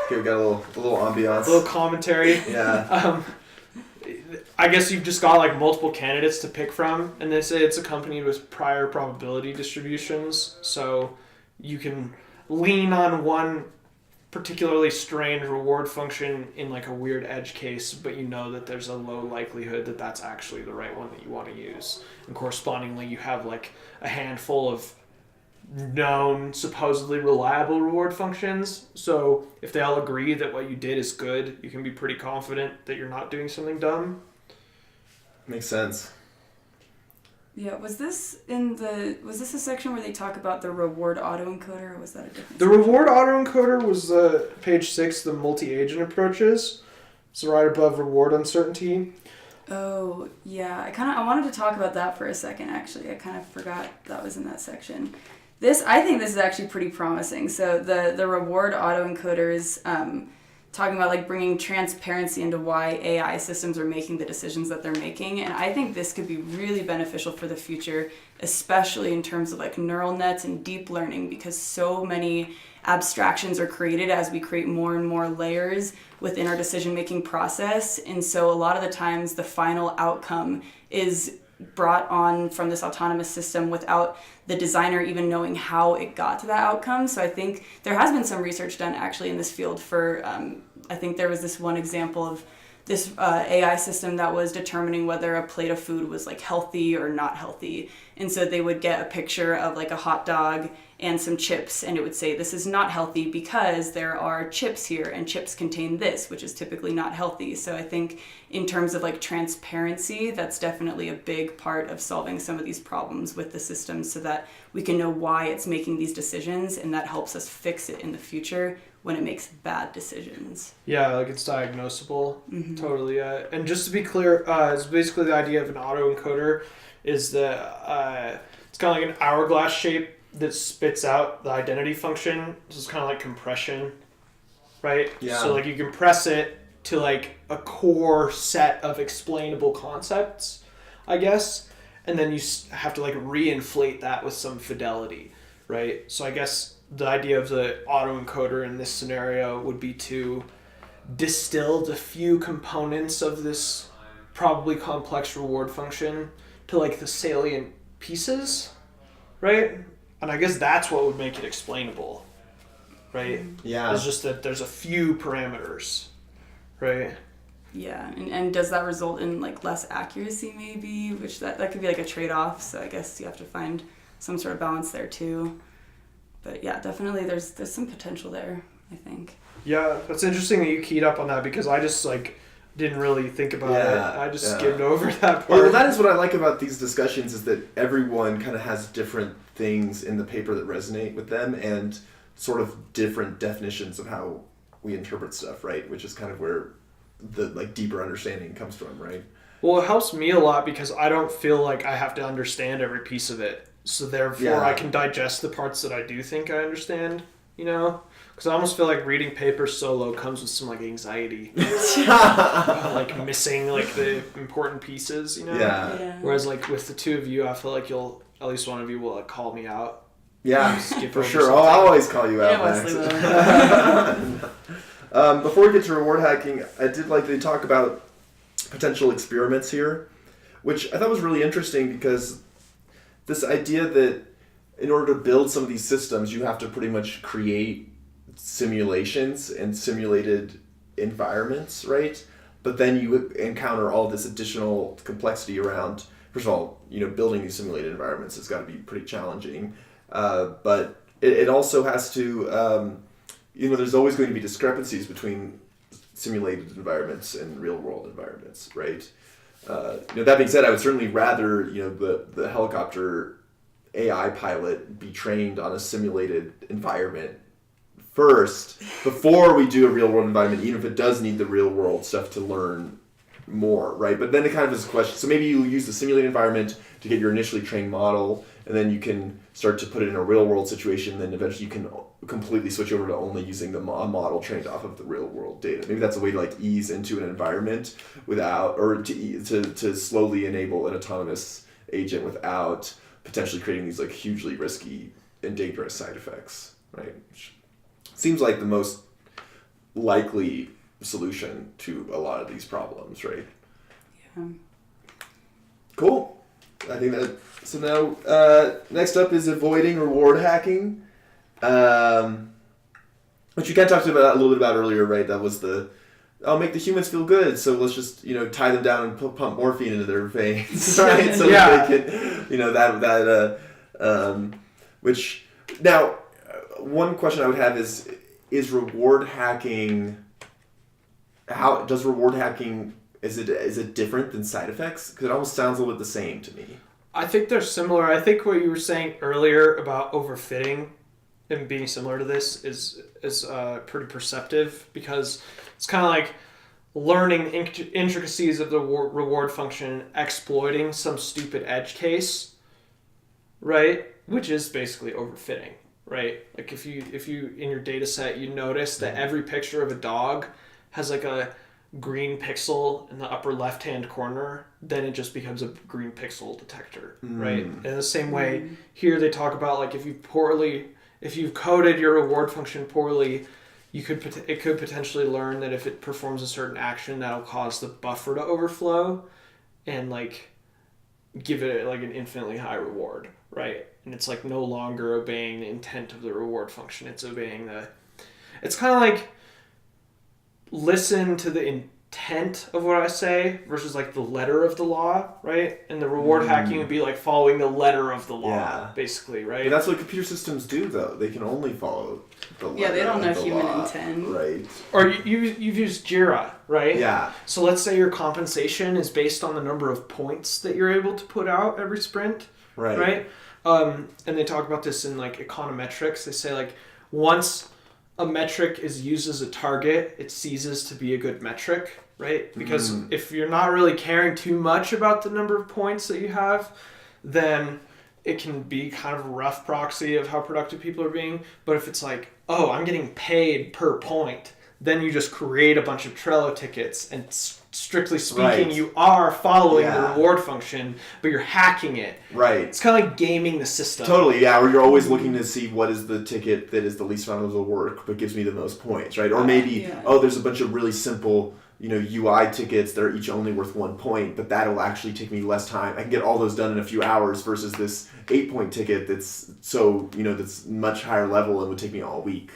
Okay, we got a little ambiance. A little commentary. Yeah. I guess you've just got like multiple candidates to pick from, and they say it's accompanied with prior probability distributions. So you can lean on one particularly strange reward function in like a weird edge case, but you know that there's a low likelihood that that's actually the right one that you want to use. And correspondingly, you have like a handful of known, supposedly reliable reward functions. So if they all agree that what you did is good, you can be pretty confident that you're not doing something dumb. Makes sense. Yeah, was this a section where they talk about the reward autoencoder, or was that a different The reward autoencoder was page 6, the multi-agent approaches. So right above reward uncertainty. Oh, yeah. I wanted to talk about that for a second, actually. I kind of forgot that was in that section. I think this is actually pretty promising. So the reward autoencoder is talking about like bringing transparency into why AI systems are making the decisions that they're making. And I think this could be really beneficial for the future, especially in terms of like neural nets and deep learning, because so many abstractions are created as we create more and more layers within our decision-making process. And so a lot of the times the final outcome is brought on from this autonomous system without the designer even knowing how it got to that outcome. So I think there has been some research done actually in this field for, I think there was this one example of this AI system that was determining whether a plate of food was like healthy or not healthy. And so they would get a picture of like a hot dog and some chips, and it would say this is not healthy because there are chips here, and chips contain this, which is typically not healthy. So I think in terms of like transparency, that's definitely a big part of solving some of these problems with the system, so that we can know why it's making these decisions, and that helps us fix it in the future when it makes bad decisions. Yeah, like it's diagnosable. Mm-hmm. Totally. And just to be clear, it's basically the idea of an autoencoder is that it's kind of like an hourglass shape that spits out the identity function. This is kind of like compression, right? Yeah. So like you compress it to like a core set of explainable concepts, I guess, and then you have to like reinflate that with some fidelity, right? So I guess the idea of the autoencoder in this scenario would be to distill the few components of this probably complex reward function to like the salient pieces, right? And I guess that's what would make it explainable, right? Yeah. It's just that there's a few parameters, right? Yeah, and does that result in like less accuracy maybe, which that could be like a trade-off, so I guess you have to find some sort of balance there too. But yeah, definitely there's some potential there, I think. Yeah, that's interesting that you keyed up on that because I just like didn't really think about it. I just skimmed over that part. Well, that is what I like about these discussions is that everyone kind of has different things in the paper that resonate with them and sort of different definitions of how we interpret stuff, right? Which is kind of where the like deeper understanding comes from, right? Well, it helps me a lot because I don't feel like I have to understand every piece of it. So therefore I can digest the parts that I do think I understand, you know? Because I almost feel like reading papers solo comes with some like anxiety, like missing like the important pieces, you know. Yeah. Whereas like with the two of you, I feel like at least one of you will like call me out. Yeah, Skip for over sure. something. I'll always call you out. Yeah, Wesley Max. Before we get to reward hacking, I did like to talk about potential experiments here, which I thought was really interesting because this idea that in order to build some of these systems, you have to pretty much create simulations and simulated environments, right? But then you encounter all this additional complexity around, first of all, building these simulated environments has got to be pretty challenging. But it also has to, there's always going to be discrepancies between simulated environments and real world environments, right? That being said, I would certainly rather, the helicopter AI pilot be trained on a simulated environment first before we do a real world environment, even if it does need the real world stuff to learn more, right? But then it kind of is a question. So maybe you use the simulated environment to get your initially trained model, and then you can start to put it in a real world situation. Then eventually you can completely switch over to only using a model trained off of the real world data. Maybe that's a way to like ease into an environment without, or to slowly enable an autonomous agent without potentially creating these like hugely risky and dangerous side effects, right? Which seems like the most likely solution to a lot of these problems, right? Yeah. Cool. I think that. So now, next up is avoiding reward hacking, which you kind of talked about a little bit about earlier, right? That was I'll make the humans feel good, so let's just tie them down and pump morphine into their veins, right? So that they can which now one question I would have is reward hacking. How does reward hacking? Is it different than side effects? Because it almost sounds a little bit the same to me. I think they're similar. I think what you were saying earlier about overfitting and being similar to this is pretty perceptive because it's kind of like learning intricacies of the reward function, exploiting some stupid edge case, right? Which is basically overfitting, right? Like if you in your data set you notice that every picture of a dog has like a green pixel in the upper left hand corner, then it just becomes a green pixel detector, right? In the same way, here they talk about like if you've coded your reward function poorly, it could potentially learn that if it performs a certain action, that'll cause the buffer to overflow, and like give it like an infinitely high reward, right? And it's like no longer obeying the intent of the reward function; it's obeying It's kind of like listen to the intent of what I say versus like the letter of the law, right? And the reward hacking would be like following the letter of the law, basically, right? But that's what computer systems do, though. They can only follow the letter. Yeah, they don't know of the human law, intent. right? Or you've used Jira, right? Yeah. So let's say your compensation is based on the number of points that you're able to put out every sprint, right? And they talk about this in like econometrics. They say like once a metric is used as a target, it ceases to be a good metric, right? Because if you're not really caring too much about the number of points that you have, then it can be kind of a rough proxy of how productive people are being. But if it's like, oh, I'm getting paid per point, then you just create a bunch of Trello tickets, and strictly speaking, Right. you are following the Yeah. reward function, but you're hacking it. Right. It's kind of like gaming the system. Totally, yeah, where you're always looking to see what is the ticket that is the least amount of the work but gives me the most points, right? Or maybe, there's a bunch of really simple, UI tickets that are each only worth 1 point, but that'll actually take me less time. I can get all those done in a few hours versus this 8-point ticket that's that's much higher level and would take me all week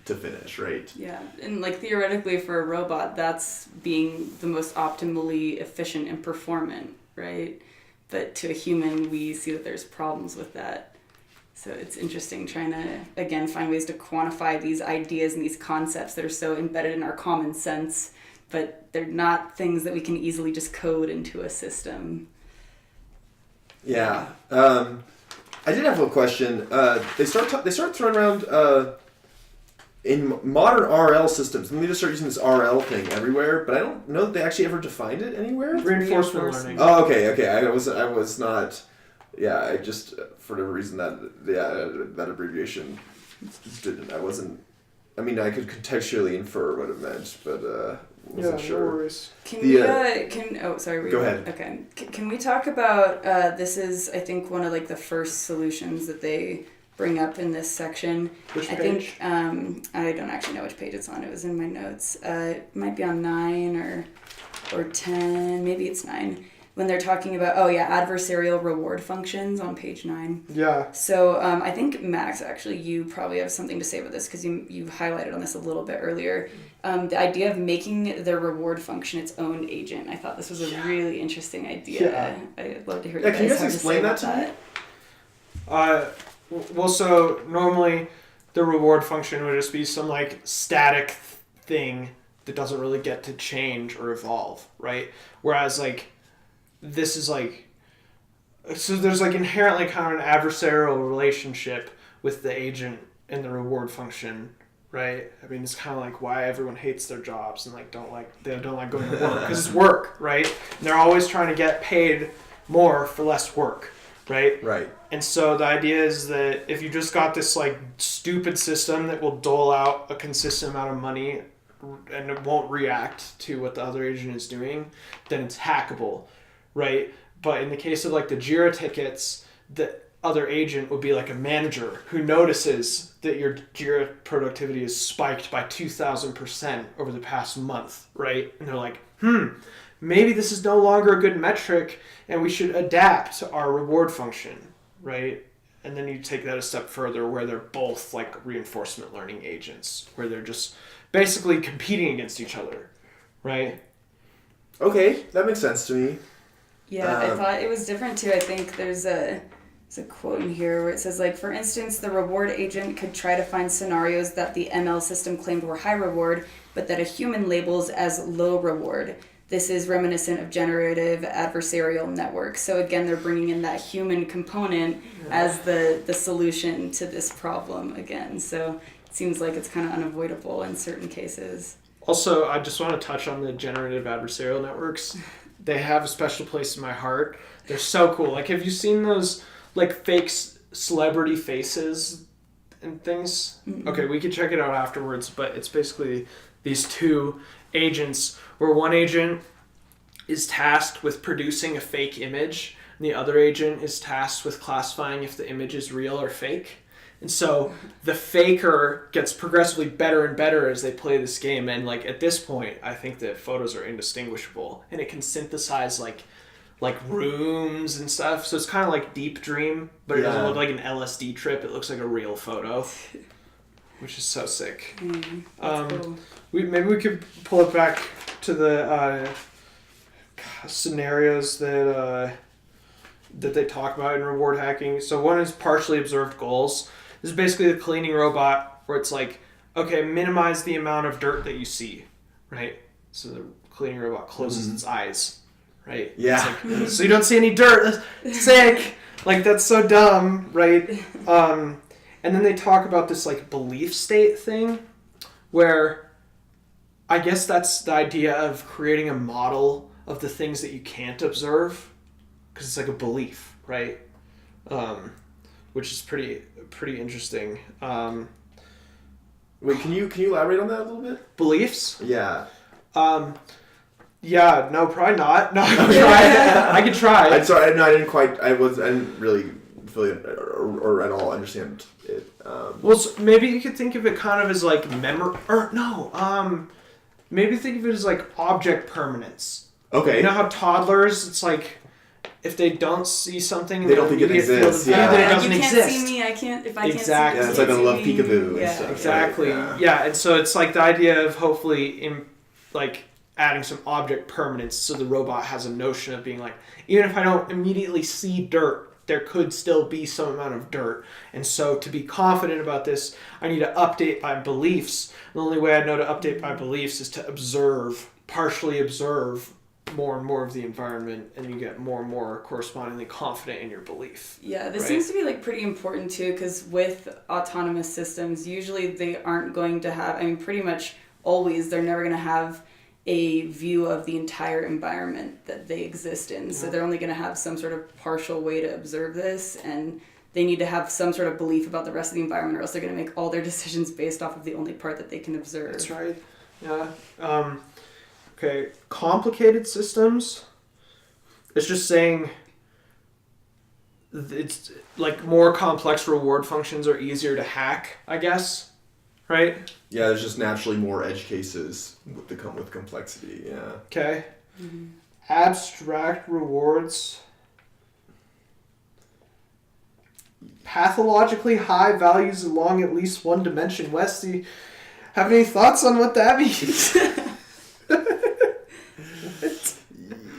to finish, right? Yeah, and like theoretically for a robot, that's being the most optimally efficient and performant, right? But to a human, we see that there's problems with that. So it's interesting trying to, again, find ways to quantify these ideas and these concepts that are so embedded in our common sense, but they're not things that we can easily just code into a system. Yeah. I did have a question. They start throwing around in modern RL systems. And they just start using this RL thing everywhere, but I don't know that they actually ever defined it anywhere. Reinforcement learning. Oh, okay. I was not. Yeah, I just for whatever reason that abbreviation didn't. I wasn't. I mean, I could contextually infer what it meant, but wasn't sure. No worries. Go ahead. Okay. Can we talk about this is I think one of like the first solutions that they bring up in this section. Which I page? think I don't actually know which page it's on. It was in my notes. It might be on 9 or 10. Maybe it's 9. When they're talking about adversarial reward functions on page 9. Yeah. So I think Max, actually, you probably have something to say about this because you highlighted on this a little bit earlier. The idea of making the reward function its own agent. I thought this was a really interesting idea. Yeah. I'd love to hear. Yeah, can you guys explain that to me? Well, so normally the reward function would just be some like static thing that doesn't really get to change or evolve, right? Whereas like this is like, so there's like inherently kind of an adversarial relationship with the agent and the reward function, right? I mean, it's kind of like why everyone hates their jobs and like they don't like going to work because it's work, right? And they're always trying to get paid more for less work, right? Right. And so the idea is that if you just got this like stupid system that will dole out a consistent amount of money and it won't react to what the other agent is doing, then it's hackable, right? But in the case of like the Jira tickets, the other agent would be like a manager who notices that your Jira productivity is spiked by 2,000% over the past month, right? And they're like, maybe this is no longer a good metric and we should adapt to our reward function, right? And then you take that a step further where they're both like reinforcement learning agents, where they're just basically competing against each other, right? Okay, that makes sense to me. Yeah, I thought it was different too. I think there's a quote in here where it says, like, for instance, the reward agent could try to find scenarios that the ML system claimed were high reward, but that a human labels as low reward. This is reminiscent of generative adversarial networks. So again, they're bringing in that human component as the solution to this problem again. So it seems like it's kind of unavoidable in certain cases. Also, I just want to touch on the generative adversarial networks. They have a special place in my heart. They're so cool. Like, have you seen those like fake celebrity faces and things? Mm-hmm. Okay, we could check it out afterwards, but it's basically these two agents where one agent is tasked with producing a fake image and the other agent is tasked with classifying if the image is real or fake. And so the faker gets progressively better and better as they play this game. And like at this point, I think the photos are indistinguishable and it can synthesize like rooms and stuff. So it's kind of like Deep Dream, but it doesn't look like an LSD trip. It looks like a real photo, which is so sick. Cool. Maybe we could pull it back to the scenarios that they talk about in reward hacking. So one is partially observed goals. This is basically the cleaning robot where it's like, okay, minimize the amount of dirt that you see, right? So the cleaning robot closes its eyes, right? Yeah. It's like, so you don't see any dirt. That's sick. Like, that's so dumb, right? And then they talk about this like belief state thing where I guess that's the idea of creating a model of the things that you can't observe because it's like a belief, right? which is pretty interesting. Wait, can you elaborate on that a little bit? Beliefs? Yeah. Yeah, no, probably not. No, I can try. I can try. I'm sorry. No, I didn't really fully or at all understand it. Well, so maybe you could think of it kind of as like maybe think of it as like object permanence. Okay. You know how toddlers, it's like if they don't see something, they don't think it exists. Yeah, Yeah. that it doesn't you can't exist. see me. I can't. If I Exactly. can't Yeah, see it's like I love me. peekaboo. Yeah. And stuff, Exactly. right? Yeah, and so it's like the idea of hopefully like adding some object permanence so the robot has a notion of being like, even if I don't immediately see dirt, there could still be some amount of dirt. And so to be confident about this, I need to update my beliefs. The only way I know to update my beliefs is to partially observe more and more of the environment, and you get more and more correspondingly confident in your belief. Yeah, this right? seems to be like pretty important too, because with autonomous systems, usually they aren't going to have, I mean, pretty much always, they're never going to have a view of the entire environment that they exist in. So they're only going to have some sort of partial way to observe this, and they need to have some sort of belief about the rest of the environment, or else they're going to make all their decisions based off of the only part that they can observe. That's right. Yeah. Okay. Complicated systems. It's just saying it's like more complex reward functions are easier to hack, I guess. Right? Yeah, there's just naturally more edge cases that come with complexity. Yeah. Okay. Mm-hmm. Abstract rewards. Pathologically high values along at least one dimension. Wes, do you have any thoughts on what that means?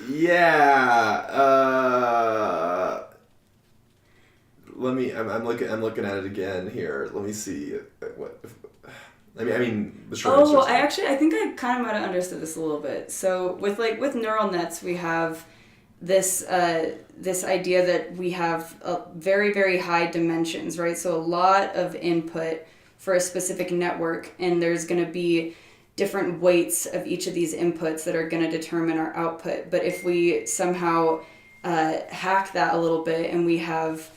Yeah. I'm looking at it again here. Let me see what. I mean, the short answer. I think I kind of might have understood this a little bit. So with neural nets, we have this idea that we have very, very high dimensions, right? So a lot of input for a specific network, and there's going to be different weights of each of these inputs that are going to determine our output. But if we somehow hack that a little bit, and we have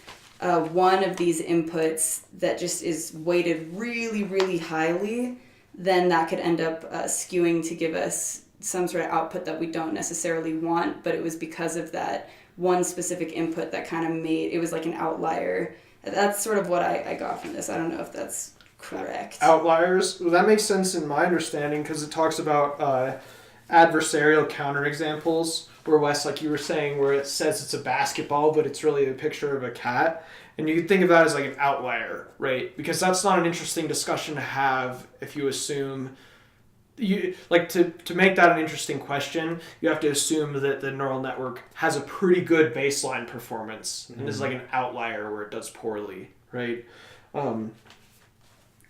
one of these inputs that just is weighted really, really highly, then that could end up skewing to give us some sort of output that we don't necessarily want, but it was because of that one specific input that kind of made, it was like an outlier. That's sort of what I got from this. I don't know if that's correct. Outliers? Well, that makes sense in my understanding, because it talks about adversarial counterexamples, where Wes, like you were saying, where it says it's a basketball, but it's really a picture of a cat. And you can think of that as like an outlier, right? Because that's not an interesting discussion to have if you assume... to make that an interesting question, you have to assume that the neural network has a pretty good baseline performance and is like an outlier where it does poorly, right?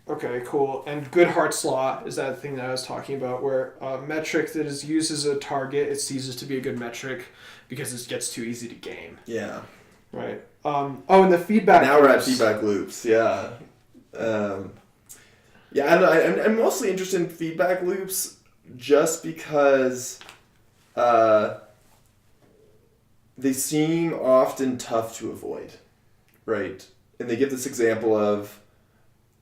Okay, cool. And Goodhart's law is that thing that I was talking about, where a metric that is used as a target, it ceases to be a good metric because it gets too easy to game. Yeah. Right. And the feedback Now loops. we're at feedback loops. Yeah. Yeah, I don't know. I'm mostly interested in feedback loops just because they seem often tough to avoid, right? And they give this example of,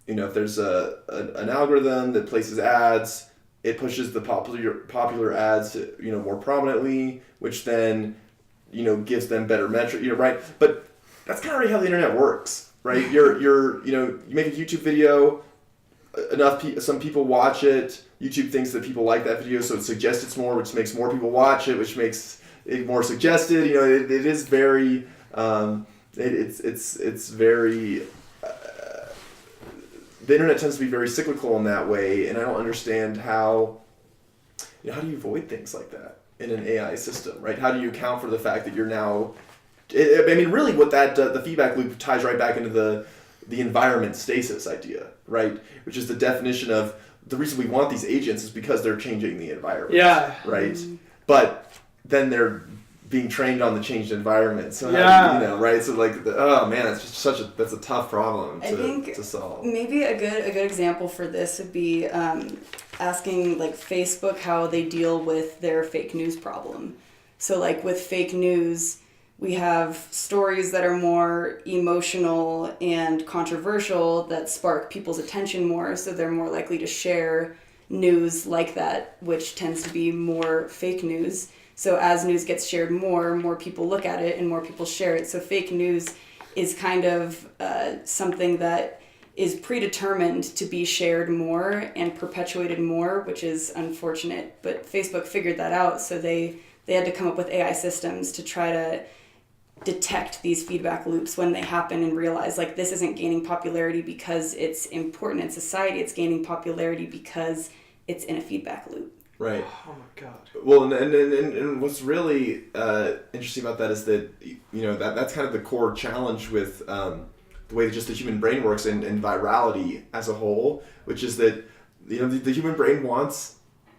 if there's an algorithm that places ads, it pushes the popular ads, more prominently, which then, gives them better metric, right? But that's kind of already how the internet works, right? You make a YouTube video, some people watch it. YouTube thinks that people like that video, so it suggests it's more, which makes more people watch it, which makes it more suggested. It is very, it's very. The internet tends to be very cyclical in that way, and I don't understand how do you avoid things like that in an AI system, right? How do you account for the fact that you're now, really what that, the feedback loop ties right back into the environment stasis idea, right? Which is the definition of the reason we want these agents is because they're changing the environment. Yeah. Right? Mm-hmm. But then they're being trained on the changed environment. So right? So that's just that's a tough problem to solve. Maybe a good example for this would be asking Facebook how they deal with their fake news problem. So with fake news, we have stories that are more emotional and controversial that spark people's attention more, so they're more likely to share news like that, which tends to be more fake news. So as news gets shared more people look at it and more people share it. So fake news is kind of something that is predetermined to be shared more and perpetuated more, which is unfortunate. But Facebook figured that out, so they had to come up with AI systems to try to detect these feedback loops when they happen and realize, like, this isn't gaining popularity because it's important in society, it's gaining popularity because it's in a feedback loop. Right. Oh my god. Well, and what's really interesting about that is that, you know, that's kind of the core challenge with the way that just the human brain works and virality as a whole, which is that, you know, the human brain wants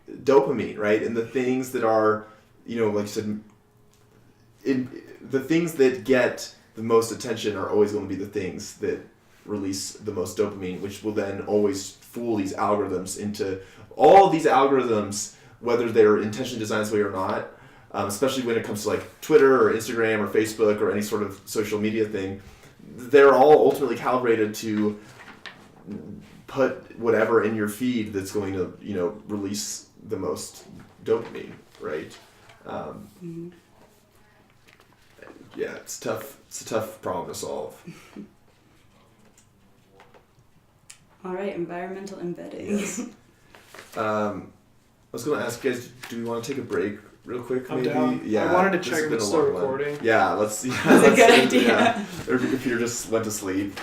dopamine, right? And the things that are, you know, like you said, the things that get the most attention are always going to be the things that release the most dopamine, which will then always fool these algorithms into all these algorithms, whether they're intentionally designed this way or not, especially when it comes to like Twitter or Instagram or Facebook or any sort of social media thing. They're all ultimately calibrated to put whatever in your feed that's going to, you know, release the most dopamine, right? Yeah, it's tough. It's a tough problem to solve. All right, environmental embedding. Yes. I was going to ask you guys, do we want to take a break real quick? I'm maybe? down. Yeah. I wanted to this check has if been it's a still long one. recording. Yeah, let's see. That's a good idea. Yeah. Or if your computer just went to sleep.